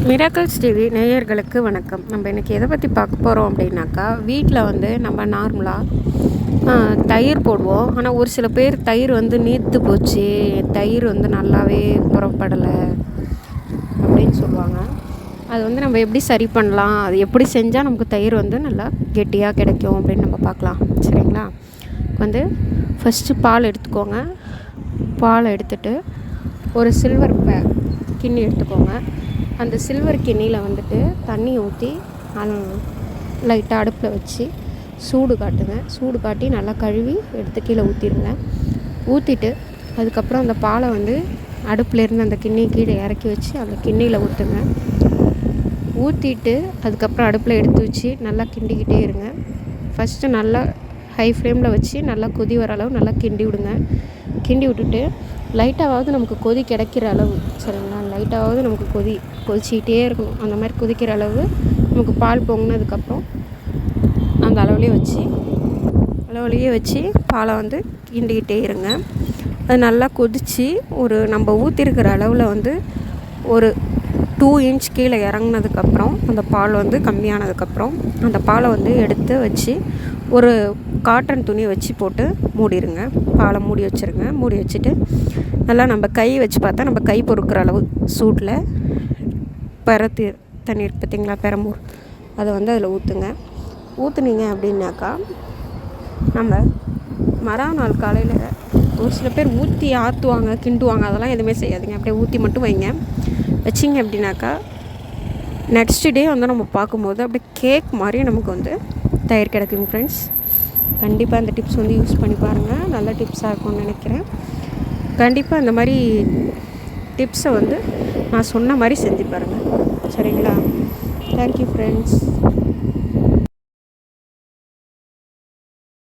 Miracles TV நேயர்களுக்கு வணக்கம். நம்ம இன்றைக்கி எதை பற்றி பார்க்க போகிறோம் அப்படின்னாக்கா, வீட்டில் வந்து நம்ம நார்மலாக தயிர் போடுவோம். ஆனால் ஒரு சில பேர் தயிர் வந்து நீர்த்து போச்சு, தயிர் வந்து நல்லாவே புறப்படலை அப்படின்னு சொல்லுவாங்க. அது வந்து நம்ம எப்படி சரி பண்ணலாம், அது எப்படி செஞ்சால் நமக்கு தயிர் வந்து நல்லா கெட்டியாக கிடைக்கும் அப்படின்னு நம்ம பார்க்கலாம். சரிங்களா? வந்து ஃபஸ்ட்டு பால் எடுத்துக்கோங்க. பால் எடுத்துகிட்டு ஒரு சில்வர் கிண்ணி எடுத்துக்கோங்க. அந்த சில்வர் கிண்ணியில் வந்துட்டு தண்ணி ஊற்றி லைட்டாக அடுப்பில் வச்சு சூடு காட்டுங்க. சூடு காட்டி நல்லா கழுவி எடுத்து கீழே ஊற்றிடுங்க. ஊற்றிட்டு அதுக்கப்புறம் அந்த பாலை வந்து அடுப்புலேருந்து அந்த கிண்ணி கீழே இறக்கி வச்சு அந்த கிண்ணியில் ஊற்றுங்க. ஊற்றிட்டு அதுக்கப்புறம் அடுப்பில் எடுத்து வச்சு நல்லா கிண்டிக்கிட்டே இருங்க. ஃபஸ்ட்டு நல்லா ஹை ஃப்ளேமில் வச்சு நல்லா கொதி வர அளவு நல்லா கிண்டி விடுங்க. கிண்டி விட்டுட்டு லைட்டாவது நமக்கு கொதி கிடைக்கிற அளவு, சரிங்களா, லைட்டாவது நமக்கு கொதிச்சிக்கிட்டே இருக்கணும். அந்த மாதிரி கொதிக்கிற அளவு நமக்கு பால் பொங்கினதுக்கப்புறம் அந்த அளவுலேயே வச்சு பாலை வந்து கிண்டிக்கிட்டே இருங்க. அது நல்லா கொதித்து ஒரு நம்ம ஊற்றிருக்கிற அளவில் வந்து ஒரு 2 இன்ச் கீழே இறங்கினதுக்கப்புறம் அந்த பால் வந்து கம்மியானதுக்கப்புறம் அந்த பாலை வந்து எடுத்து வச்சு ஒரு காட்டன் துணியை வச்சு போட்டு மூடிடுங்க. பாலை மூடி வச்சுருங்க. மூடி வச்சுட்டு நல்லா நம்ம கை வச்சு பார்த்தா நம்ம கை பொறுக்கிற அளவு சூட்டில் தண்ணீர் பார்த்திங்களா, பெரம்பூர், அதை வந்து அதில் ஊற்றுங்க. ஊற்றுனீங்க அப்படின்னாக்கா நம்ம மறுநாள் காலையில் ஒரு சில பேர் ஊற்றி ஆற்றுவாங்க, கிண்டுவாங்க. அதெல்லாம் எதுவுமே செய்யாதுங்க. அப்படியே ஊற்றி மட்டும் வைங்க. வச்சிங்க அப்படின்னாக்கா நெக்ஸ்ட் டே வந்து நம்ம பார்க்கும்போது அப்படியே கேக் மாதிரி நமக்கு வந்து தயிர் கிடைக்குங்க. ஃப்ரெண்ட்ஸ், கண்டிப்பாக இந்த டிப்ஸ் வந்து யூஸ் பண்ணி பாருங்கள். நல்ல டிப்ஸாக இருக்கும்னு நினைக்கிறேன். கண்டிப்பாக இந்த மாதிரி டிப்ஸை வந்து நான் சொன்ன மாதிரி செஞ்சு பாருங்கள். சரிங்களா? Thank you friends.